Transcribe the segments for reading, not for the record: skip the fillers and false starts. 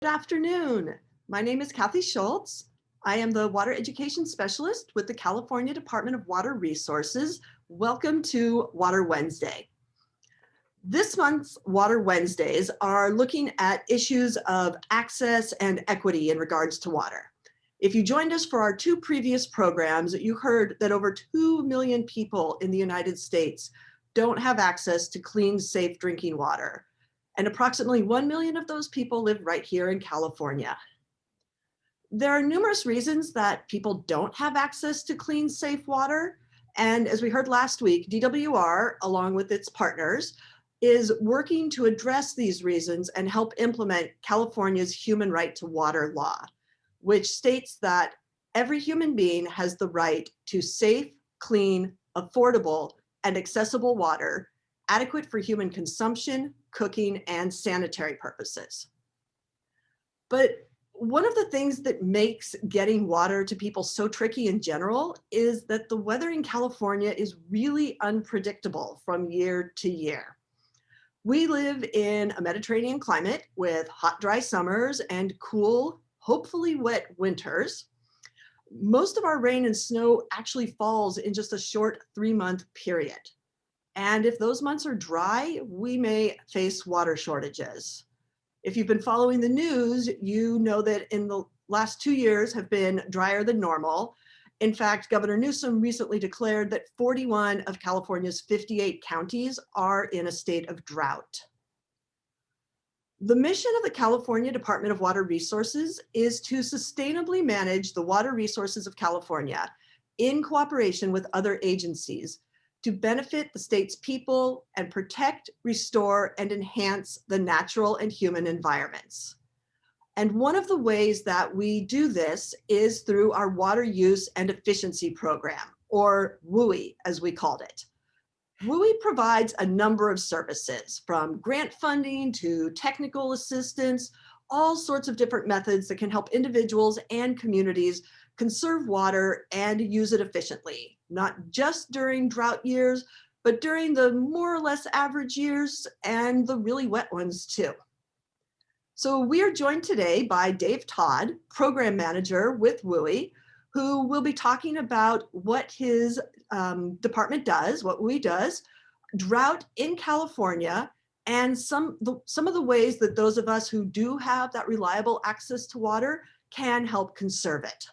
Good afternoon. My name is Kathy Schultz. I am the Water Education Specialist with the California Department of Water Resources. Welcome to Water Wednesday. This month's Water Wednesdays are looking at issues of access and equity in regards to water. If you joined us for our two previous programs, you heard that over 2 million people in the United States don't have access to clean, safe drinking water. And approximately 1 million of those people live right here in California. There are numerous reasons that people don't have access to clean, safe water. And as we heard last week, DWR, along with its partners, is working to address these reasons and help implement California's Human Right to Water law, which states that every human being has the right to safe, clean, affordable, and accessible water, adequate for human consumption, cooking, and sanitary purposes. But one of the things that makes getting water to people so tricky in general is that the weather in California is really unpredictable from year to year. We live in a Mediterranean climate with hot, dry summers and cool, hopefully wet winters. Most of our rain and snow actually falls in just a short 3-month period. And if those months are dry, we may face water shortages. If you've been following the news, you know that in the last 2 years have been drier than normal. In fact, Governor Newsom recently declared that 41 of California's 58 counties are in a state of drought. The mission of the California Department of Water Resources is to sustainably manage the water resources of California in cooperation with other agencies to benefit the state's people and protect, restore, and enhance the natural and human environments. And one of the ways that we do this is through our Water Use and Efficiency Program, or WUE, as we called it. WUE provides a number of services, from grant funding to technical assistance, all sorts of different methods that can help individuals and communities conserve water and use it efficiently, not just during drought years, but during the more or less average years and the really wet ones too. So we are joined today by Dave Todd, Program Manager with WUE, who will be talking about what his department does, what WUE does, drought in California, and some of the ways that those of us who do have that reliable access to water can help conserve it.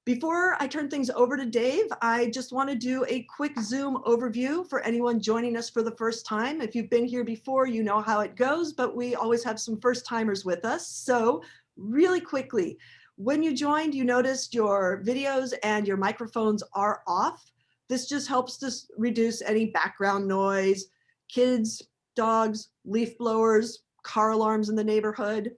Before I turn things over to Dave, I just want to do a quick Zoom overview for anyone joining us for the first time. If you've been here before, you know how it goes, but we always have some first timers with us. So really quickly, when you joined, you noticed your videos and your microphones are off. This just helps to reduce any background noise, kids, dogs, leaf blowers, car alarms in the neighborhood.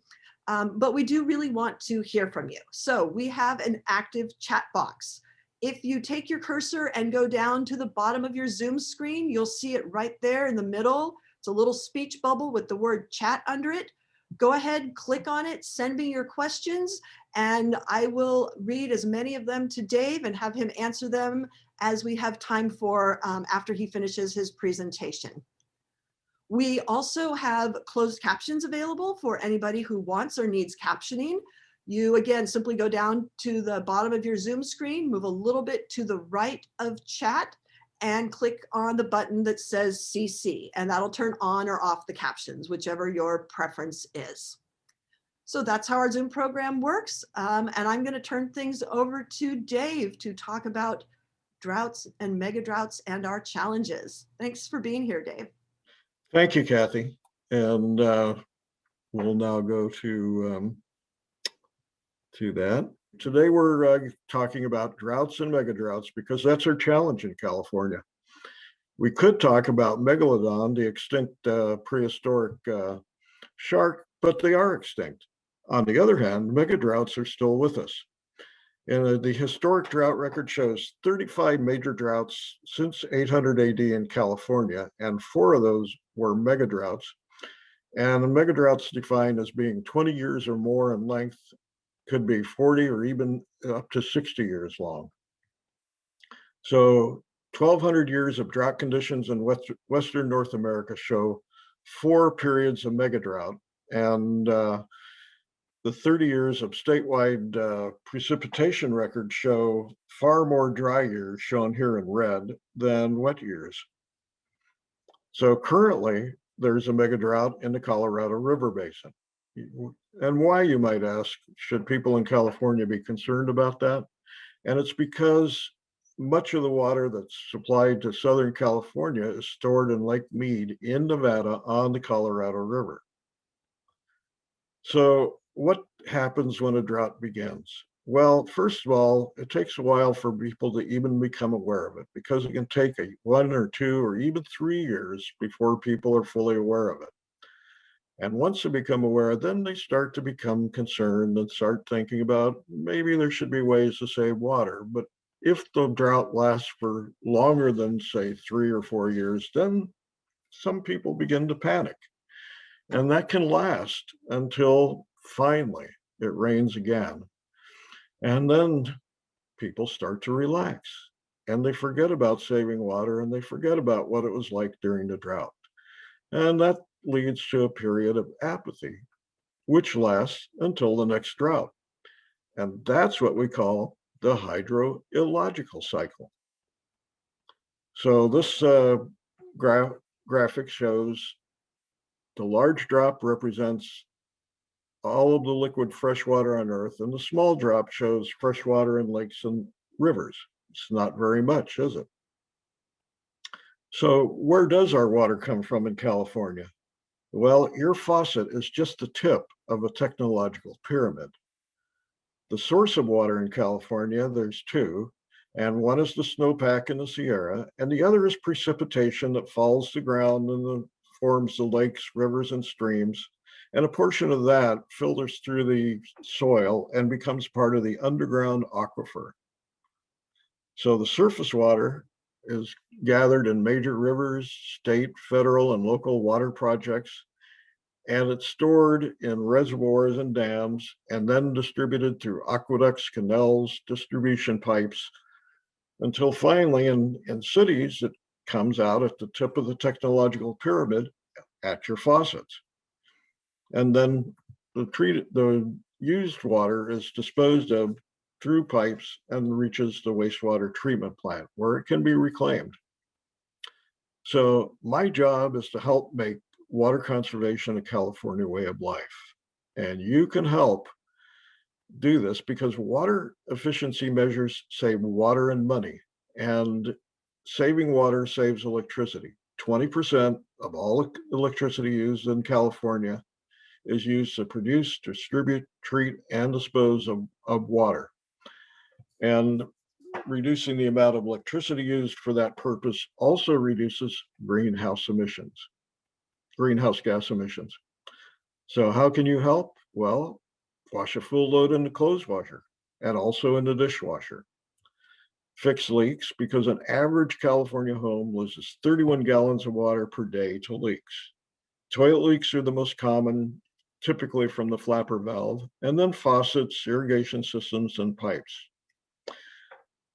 But we do really want to hear from you. So we have an active chat box. If you take your cursor and go down to the bottom of your Zoom screen, you'll see it right there in the middle. It's a little speech bubble with the word chat under it. Go ahead, click on it, send me your questions, and I will read as many of them to Dave and have him answer them as we have time for after he finishes his presentation. We also have closed captions available for anybody who wants or needs captioning. You, again, simply go down to the bottom of your Zoom screen, move a little bit to the right of chat, and click on the button that says CC, and that'll turn on or off the captions, whichever your preference is. So that's how our Zoom program works. And I'm going to turn things over to Dave to talk about droughts and mega droughts and our challenges. Thanks for being here, Dave. Thank you, Kathy. And we'll now go to that. Today we're talking about droughts and mega droughts because that's our challenge in California. We could talk about megalodon, the extinct prehistoric shark, but they are extinct. On the other hand, mega droughts are still with us. And the historic drought record shows 35 major droughts since 800 AD in California, and 4 of those were mega droughts. And the mega droughts defined as being 20 years or more in length, could be 40 or even up to 60 years long. So 1,200 years of drought conditions in Western North America show 4 periods of mega drought. And the 30 years of statewide precipitation records show far more dry years, shown here in red, than wet years. So currently, there's a mega drought in the Colorado River Basin. And why, you might ask, should people in California be concerned about that? And it's because much of the water that's supplied to Southern California is stored in Lake Mead in Nevada on the Colorado River. So what happens when a drought begins? Well, first of all, it takes a while for people to even become aware of it, because it can take 1 or 2 or even 3 years before people are fully aware of it. And once they become aware, then they start to become concerned and start thinking about maybe there should be ways to save water. But if the drought lasts for longer than, say, 3 or 4 years, then some people begin to panic. And that can last until finally it rains again. And then people start to relax and they forget about saving water and they forget about what it was like during the drought. And that leads to a period of apathy, which lasts until the next drought. And that's what we call the hydrological cycle. So this graphic shows the large drop represents all of the liquid fresh water on Earth, and the small drop shows fresh water in lakes and rivers. It's not very much, is it? So where does our water come from in California? Well, your faucet is just the tip of a technological pyramid. The source of water in California, there's 2, and one is the snowpack in the Sierra, and the other is precipitation that falls to ground and forms the lakes, rivers, and streams. And a portion of that filters through the soil and becomes part of the underground aquifer. So the surface water is gathered in major rivers, state, federal, and local water projects, and it's stored in reservoirs and dams, and then distributed through aqueducts, canals, distribution pipes, until finally in cities it comes out at the tip of the technological pyramid at your faucets. And then the used water is disposed of through pipes and reaches the wastewater treatment plant where it can be reclaimed. So my job is to help make water conservation a California way of life. And you can help do this because water efficiency measures save water and money, and saving water saves electricity. 20% of all electricity used in California is used to produce, distribute, treat, and dispose of water. And reducing the amount of electricity used for that purpose also reduces greenhouse gas emissions. So how can you help? Well, wash a full load in the clothes washer and also in the dishwasher. Fix leaks, because an average California home loses 31 gallons of water per day to leaks. Toilet leaks are the most common, typically from the flapper valve, and then faucets, irrigation systems, and pipes.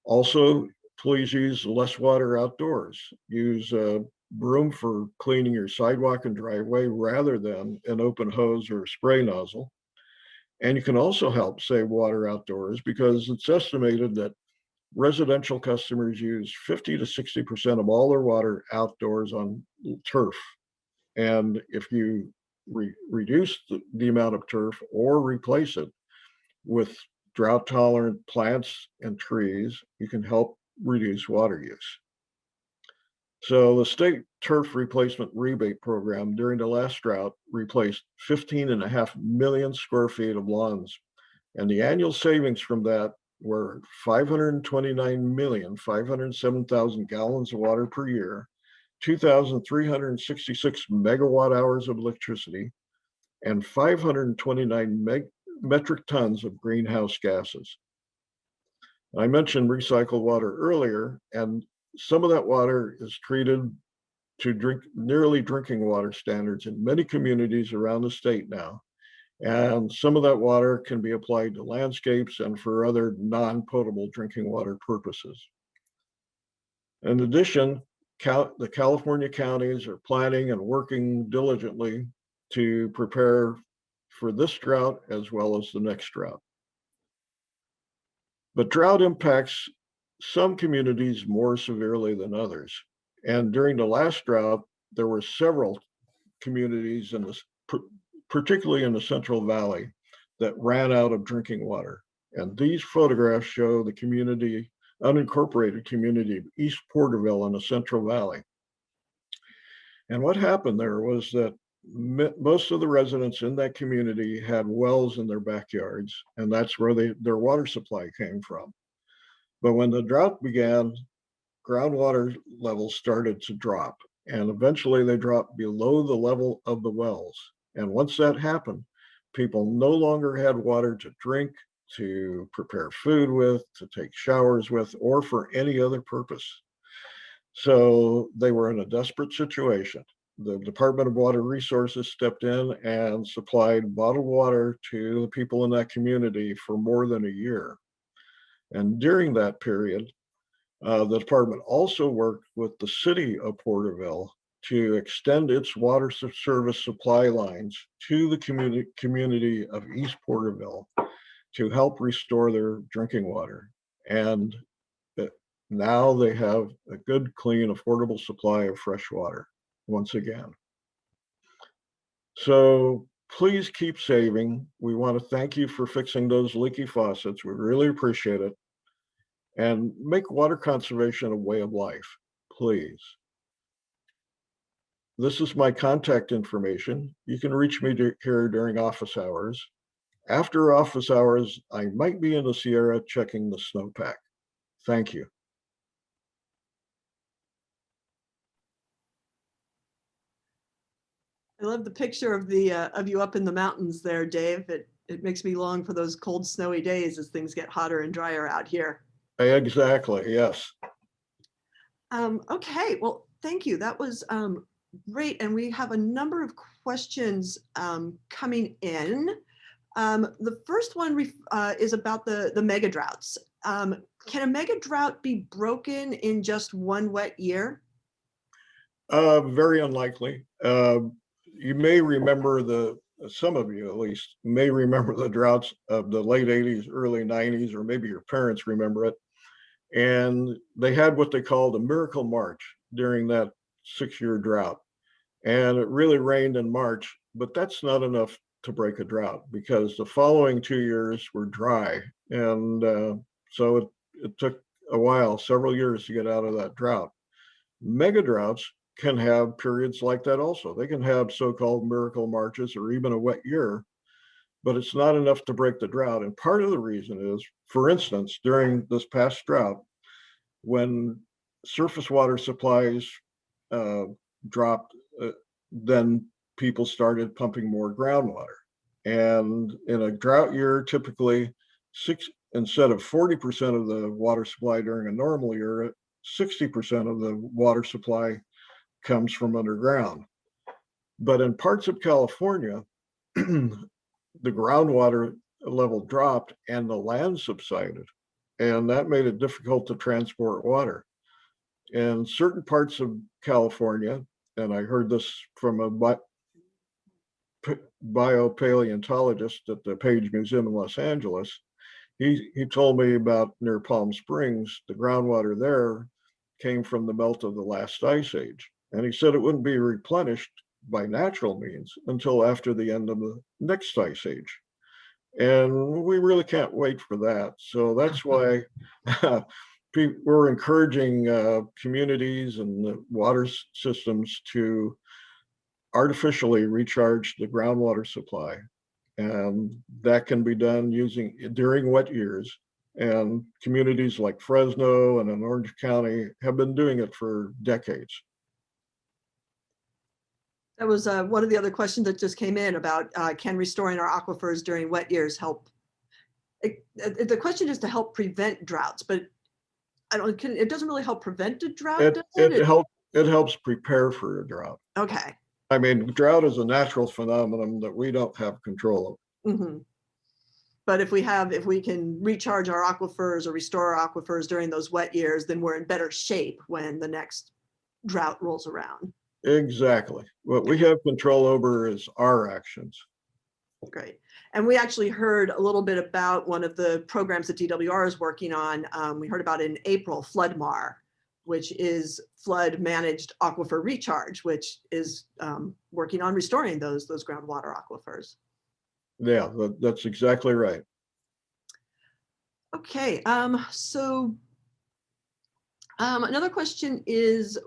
Also, please use less water outdoors. Use a broom for cleaning your sidewalk and driveway rather than an open hose or spray nozzle. And you can also help save water outdoors because it's estimated that residential customers use 50 to 60% of all their water outdoors on turf. And if you reduce the amount of turf or replace it with drought tolerant plants and trees, you can help reduce water use. So the state turf replacement rebate program during the last drought replaced 15.5 million square feet of lawns. And the annual savings from that were 529,507,000 gallons of water per year, 2,366 megawatt hours of electricity, and 529 metric tons of greenhouse gases. I mentioned recycled water earlier, and some of that water is treated to nearly drinking water standards in many communities around the state now. And some of that water can be applied to landscapes and for other non-potable drinking water purposes. In addition, the California counties are planning and working diligently to prepare for this drought as well as the next drought. But drought impacts some communities more severely than others. And during the last drought, there were several communities in this, particularly in the Central Valley, that ran out of drinking water. And these photographs show the community, unincorporated community of East Porterville in the Central Valley. And what happened there was that most of the residents in that community had wells in their backyards, and that's where their water supply came from. But when the drought began, groundwater levels started to drop, and eventually they dropped below the level of the wells. And once that happened, people no longer had water to drink, to prepare food with, to take showers with, or for any other purpose. So they were in a desperate situation. The Department of Water Resources stepped in and supplied bottled water to the people in that community for more than a year. And during that period, the department also worked with the city of Porterville to extend its water service supply lines to the community of East Porterville to help restore their drinking water. And now they have a good, clean, affordable supply of fresh water once again. So please keep saving. We want to thank you for fixing those leaky faucets. We really appreciate it. And make water conservation a way of life, please. This is my contact information. You can reach me here during office hours. After office hours, I might be in the Sierra checking the snowpack. Thank you. I love the picture of you up in the mountains there, Dave. It makes me long for those cold, snowy days as things get hotter and drier out here. Exactly, yes. Okay, well, thank you. That was great. And we have a number of questions coming in. The first one is about the mega droughts. Can a mega drought be broken in just one wet year? Very unlikely. You may remember some of you at least may remember the droughts of the late 80s, early 90s, or maybe your parents remember it. And they had what they called a miracle March during that 6-year drought. And it really rained in March, but that's not enough to break a drought because the following 2 years were dry. And so it took a while, several years to get out of that drought. Mega droughts can have periods like that also. They can have so-called miracle Marches or even a wet year, but it's not enough to break the drought. And part of the reason is, for instance, during this past drought, when surface water supplies dropped, then people started pumping more groundwater. And in a drought year, typically instead of 40% of the water supply during a normal year, 60% of the water supply comes from underground. But in parts of California, the groundwater level dropped and the land subsided, and that made it difficult to transport water. In certain parts of California, and I heard this from a biopaleontologist at the Page Museum in Los Angeles, he told me about near Palm Springs, the groundwater there came from the melt of the last ice age. And he said it wouldn't be replenished by natural means until after the end of the next ice age. And we really can't wait for that. So that's why we're encouraging communities and the water systems to artificially recharge the groundwater supply. And that can be done during wet years. And communities like Fresno and in Orange County have been doing it for decades. That was one of the other questions that just came in about can restoring our aquifers during wet years help? The question is to help prevent droughts, but it doesn't really help prevent a drought, does it? It helps prepare for a drought. Okay. I mean, drought is a natural phenomenon that we don't have control of. Mm-hmm. But if we can recharge our aquifers or restore our aquifers during those wet years, then we're in better shape when the next drought rolls around. Exactly. What we have control over is our actions. Great. And we actually heard a little bit about one of the programs that DWR is working on. We heard about in April, FloodMar, which is flood managed aquifer recharge, which is working on restoring those groundwater aquifers. Yeah, that's exactly right. Okay, so another question is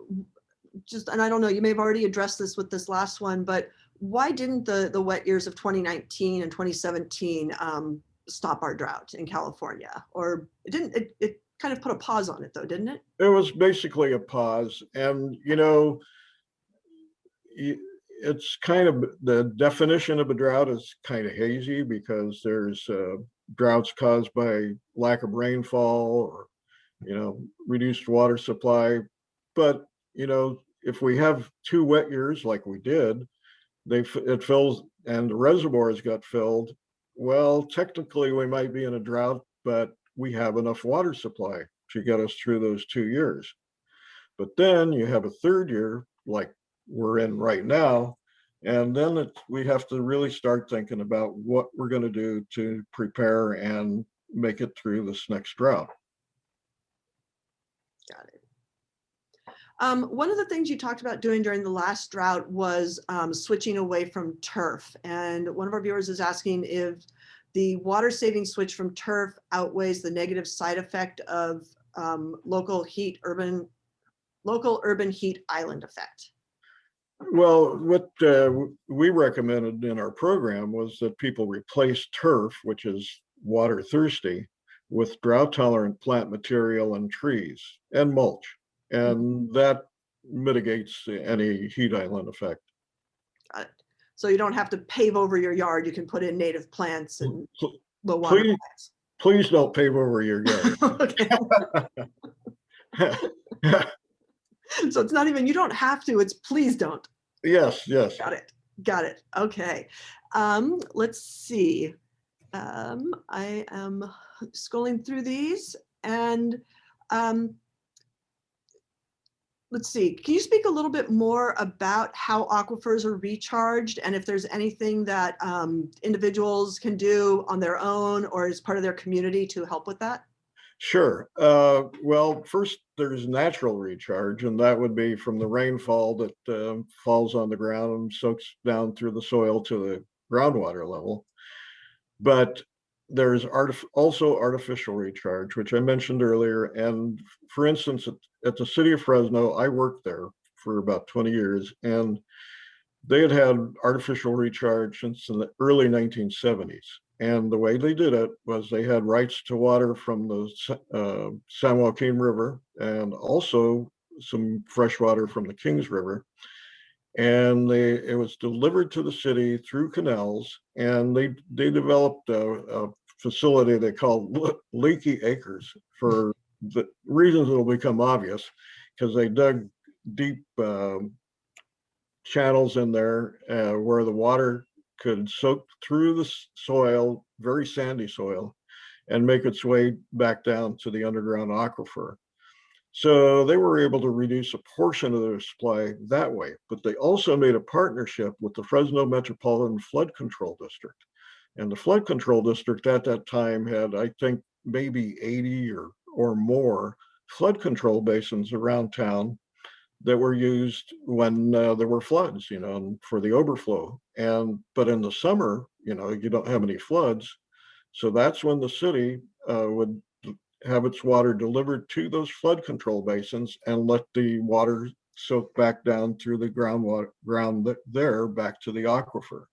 just, and I don't know, you may have already addressed this with this last one, but why didn't the wet years of 2019 and 2017 stop our drought in California? Or it didn't, it kind of put a pause on it though, didn't it? It was basically a pause. And, it's kind of, the definition of a drought is kind of hazy because there's droughts caused by lack of rainfall or, reduced water supply. But, if we have 2 wet years like we did, it fills and the reservoirs got filled. Well, technically we might be in a drought, but we have enough water supply to get us through those 2 years. But then you have a 3rd year like we're in right now, and then we have to really start thinking about what we're going to do to prepare and make it through this next drought. Got it. One of the things you talked about doing during the last drought was switching away from turf. And one of our viewers is asking if the water saving switch from turf outweighs the negative side effect of local urban heat island effect. Well, what we recommended in our program was that people replace turf, which is water thirsty, with drought tolerant plant material and trees and mulch. And that mitigates any heat island effect. Got it. So you don't have to pave over your yard. You can put in native plants and low water plants. Please don't pave over your yard. So it's not even, you don't have to, it's please don't. Yes, yes. Got it. Okay. Let's see. I am scrolling through these and let's see. Can you speak a little bit more about how aquifers are recharged and if there's anything that individuals can do on their own or as part of their community to help with that? Sure. Well, first there's natural recharge, and that would be from the rainfall that falls on the ground and soaks down through the soil to the groundwater level. But there's also artificial recharge, which I mentioned earlier. And for instance, at the city of Fresno, I worked there for about 20 years, and they had artificial recharge since the early 1970s. And the way they did it was they had rights to water from the San Joaquin River and also some fresh water from the Kings River. And it was delivered to the city through canals, and they developed a facility they called Leaky Acres for the reasons that will become obvious, because they dug deep channels in there where the water could soak through the soil, very sandy soil, and make its way back down to the underground aquifer. So they were able to reduce a portion of their supply that way, but they also made a partnership with the Fresno Metropolitan Flood Control District. And the Flood Control District at that time had, I think, maybe 80 or more flood control basins around town that were used when there were floods, for the overflow. But in the summer, you don't have any floods. So that's when the city would have its water delivered to those flood control basins and let the water soak back down through the ground there back to the aquifer.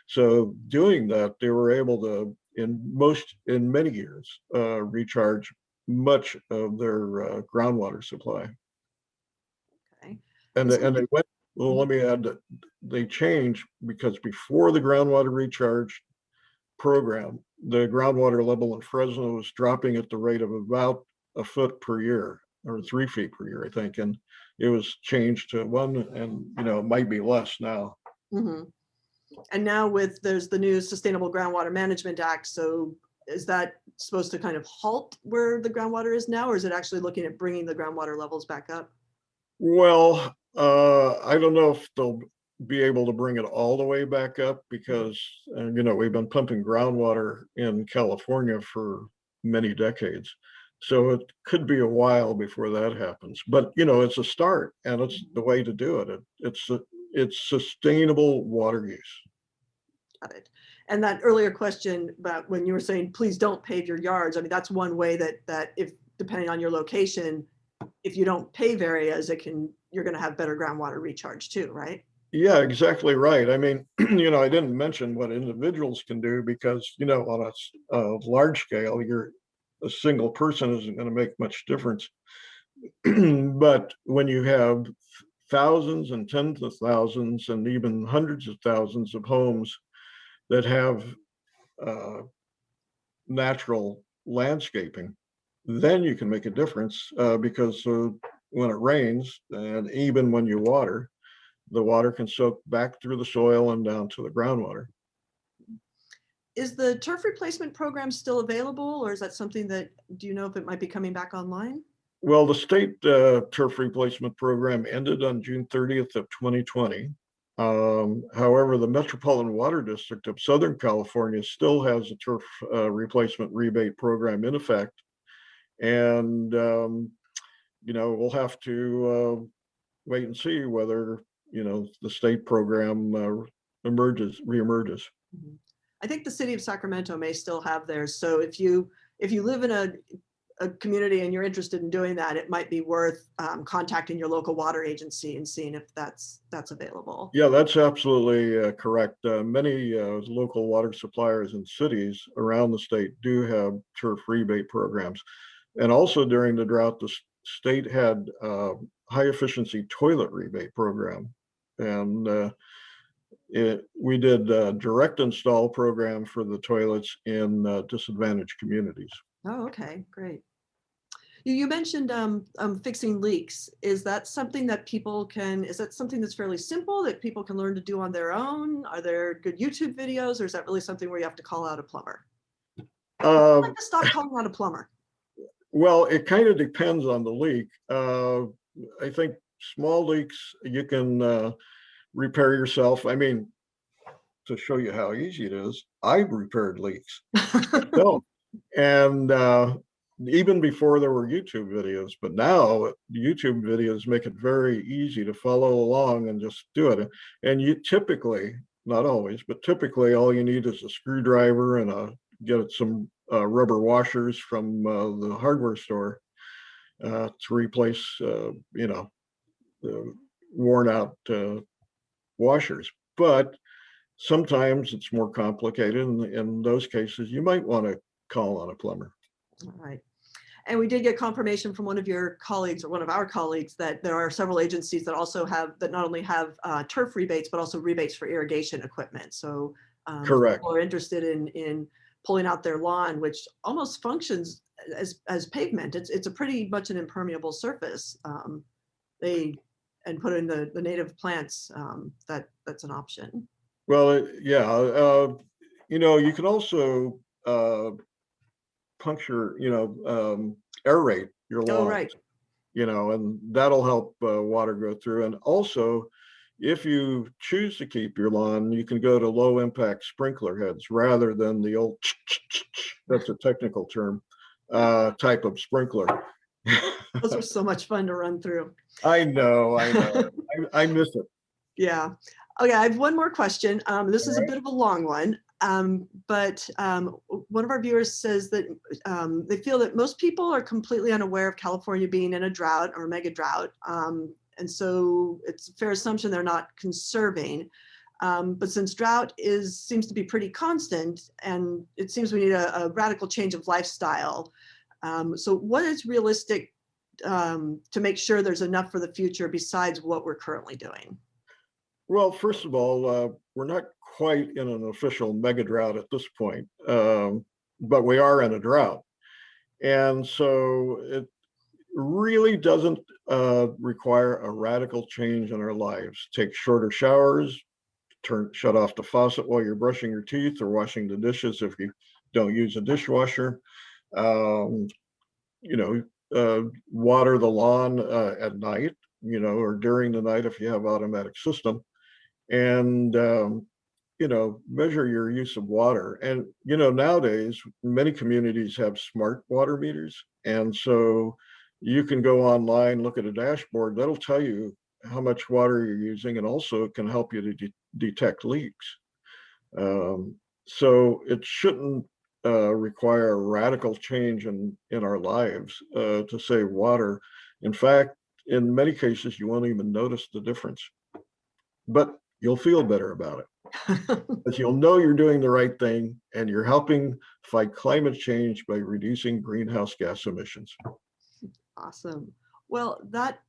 So doing that, they were able to, in many years, recharge much of their groundwater supply. Okay. And they went, well, let me add that they changed because before the groundwater recharge program, the groundwater level in Fresno was dropping at the rate of about a foot per year or 3 feet per year, I think. And it was changed to 1, and it might be less now. Mm-hmm. And now there's the new Sustainable Groundwater Management Act. So is that supposed to kind of halt where the groundwater is now, or is it actually looking at bringing the groundwater levels back up? Well, I don't know if they'll be able to bring it all the way back up because, we've been pumping groundwater in California for many decades. So it could be a while before that happens, but it's a start and it's the way to do it. It's sustainable water use. Got it. And that earlier question about when you were saying, please don't pave your yards. I mean, that's one way that if, depending on your location, if you don't pave areas, you're going to have better groundwater recharge too, right? Yeah, exactly right. I mean, I didn't mention what individuals can do because, on a large scale, a single person isn't going to make much difference. But when you have thousands and tens of thousands and even hundreds of thousands of homes that have natural landscaping, then you can make a difference because when it rains and even when you water, the water can soak back through the soil and down to the groundwater. Is the turf replacement program still available, or is that something that, do you know if it might be coming back online? Well, the state turf replacement program ended on June 30th of 2020. However, the Metropolitan Water District of Southern California still has a turf replacement rebate program in effect. And, we'll have to wait and see whether, the state program reemerges. Mhm. I think the city of Sacramento may still have theirs. So if you live in a community and you're interested in doing that, it might be worth contacting your local water agency and seeing if that's available. Yeah, that's absolutely correct. Many local water suppliers and cities around the state do have turf rebate programs. And also during the drought, the state had high efficiency toilet rebate program. And we did a direct install program for the toilets in disadvantaged communities. Oh, okay, great. You mentioned fixing leaks. Is that something that is that something that's fairly simple that people can learn to do on their own? Are there good YouTube videos, or is that really something where you have to call out a plumber? I'd like to stop calling out a plumber. Well, it kind of depends on the leak. I think small leaks you can repair yourself. I mean, to show you how easy it is, I've repaired leaks. So, and even before there were YouTube videos, but now YouTube videos make it very easy to follow along and just do it. And you typically, not always, but typically all you need is a screwdriver and get some rubber washers from the hardware store to replace, the worn out washers. But sometimes it's more complicated. And in those cases, you might want to call on a plumber. All right. And we did get confirmation from one of your colleagues, or one of our colleagues, that there are several agencies that not only have turf rebates, but also rebates for irrigation equipment. So Correct. people are interested in pulling out their lawn, which almost functions as pavement. It's a pretty much an impermeable surface. And put in the native plants, that's an option. Well, yeah, you can also puncture, aerate your Oh, lawn, right. and that'll help water go through. And also, if you choose to keep your lawn, you can go to low impact sprinkler heads rather than the old, that's a technical term, type of sprinkler. Those are so much fun to run through. I know. I miss it. Yeah. Okay, I have one more question. This is a All right. bit of a long one, but one of our viewers says that they feel that most people are completely unaware of California being in a drought or mega drought. And so it's a fair assumption they're not conserving. But since drought seems to be pretty constant, and it seems we need a radical change of lifestyle. So what is realistic to make sure there's enough for the future besides what we're currently doing? Well, first of all, we're not quite in an official mega drought at this point, but we are in a drought. And so it really doesn't require a radical change in our lives. Take shorter showers, shut off the faucet while you're brushing your teeth or washing the dishes if you don't use a dishwasher. Um, water the lawn at night, or during the night if you have automatic system. and measure your use of water. And nowadays many communities have smart water meters, and so you can go online, look at a dashboard that'll tell you how much water you're using, and also it can help you to detect leaks. So it shouldn't require a radical change in our lives to save water. In fact, in many cases, you won't even notice the difference, but you'll feel better about it because you'll know you're doing the right thing and you're helping fight climate change by reducing greenhouse gas emissions. Awesome. Well, that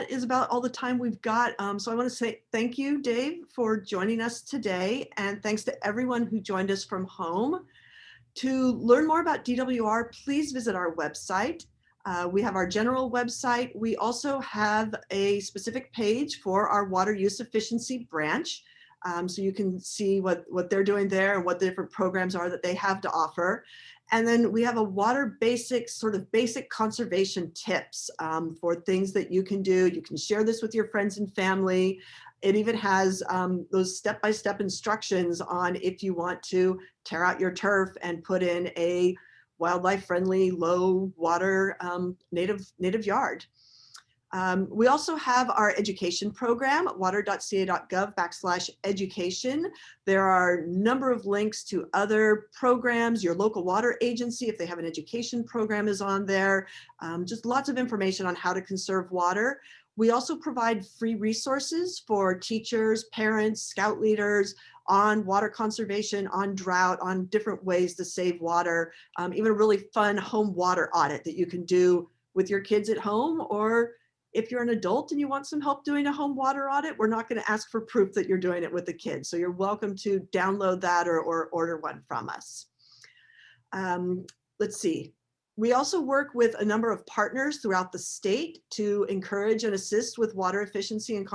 is about all the time we've got. So I want to say thank you, Dave, for joining us today. And thanks to everyone who joined us from home. To learn more about DWR, please visit our website. We have our general website. We also have a specific page for our water use efficiency branch. So you can see what they're doing there and what the different programs are that they have to offer. And then we have a water basic conservation tips for things that you can do. You can share this with your friends and family. It even has those step-by-step instructions on if you want to tear out your turf and put in a wildlife friendly, low water native yard. We also have our education program, water.ca.gov/education. There are a number of links to other programs. Your local water agency, if they have an education program, is on there. Just lots of information on how to conserve water. We also provide free resources for teachers, parents, scout leaders on water conservation, on drought, on different ways to save water, even a really fun home water audit that you can do with your kids at home. Or if you're an adult and you want some help doing a home water audit, we're not going to ask for proof that you're doing it with the kids. So you're welcome to download that or order one from us. Let's see. We also work with a number of partners throughout the state to encourage and assist with water efficiency and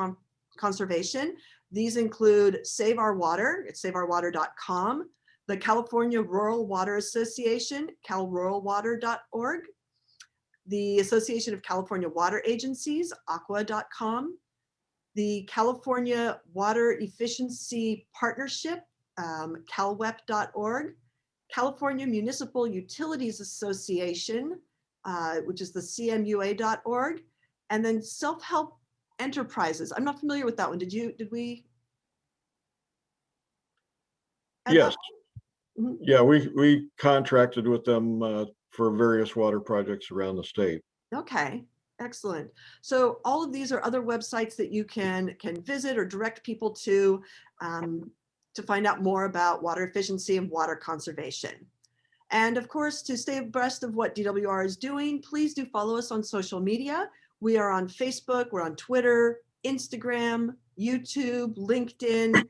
conservation. These include Save Our Water at saveourwater.com, the California Rural Water Association, calruralwater.org, the Association of California Water Agencies, aqua.com, the California Water Efficiency Partnership, calwep.org, California Municipal Utilities Association, which is the cmua.org, and then Self-Help Enterprises. I'm not familiar with that one. Did we? Yes. Yeah, we contracted with them for various water projects around the state. Okay, excellent. So all of these are other websites that you can visit or direct people to find out more about water efficiency and water conservation. And of course, to stay abreast of what DWR is doing, please do follow us on social media. We are on Facebook, we're on Twitter, Instagram, YouTube, LinkedIn.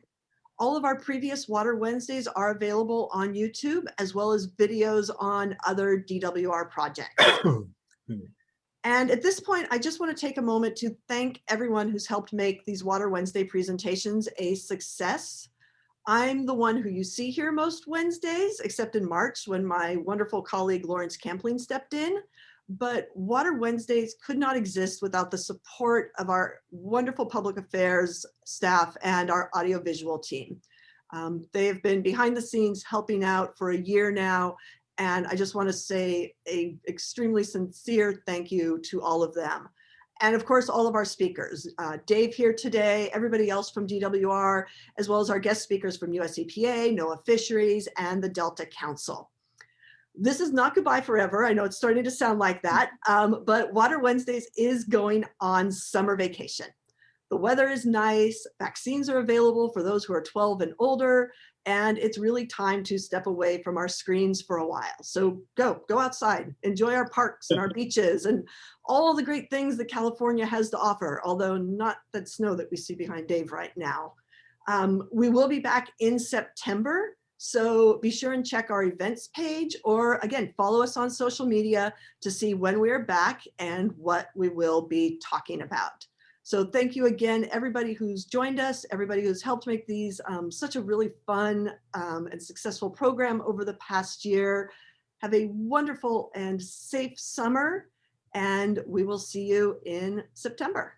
All of our previous Water Wednesdays are available on YouTube, as well as videos on other DWR projects. And at this point, I just want to take a moment to thank everyone who's helped make these Water Wednesday presentations a success. I'm the one who you see here most Wednesdays, except in March when my wonderful colleague Lawrence Campling stepped in. But Water Wednesdays could not exist without the support of our wonderful public affairs staff and our audiovisual team. They have been behind the scenes helping out for a year now, and I just want to say an extremely sincere thank you to all of them. And of course, all of our speakers, Dave here today, everybody else from DWR, as well as our guest speakers from US EPA, NOAA Fisheries, and the Delta Council. This is not goodbye forever. I know it's starting to sound like that, but Water Wednesdays is going on summer vacation. The weather is nice, vaccines are available for those who are 12 and older, and it's really time to step away from our screens for a while. So go outside, enjoy our parks and our beaches and all the great things that California has to offer, although not that snow that we see behind Dave right now. We will be back in September. So be sure and check our events page, or again, follow us on social media to see when we are back and what we will be talking about. So thank you again, everybody who's joined us, everybody who's helped make these such a really fun and successful program over the past year. Have a wonderful and safe summer, and we will see you in September.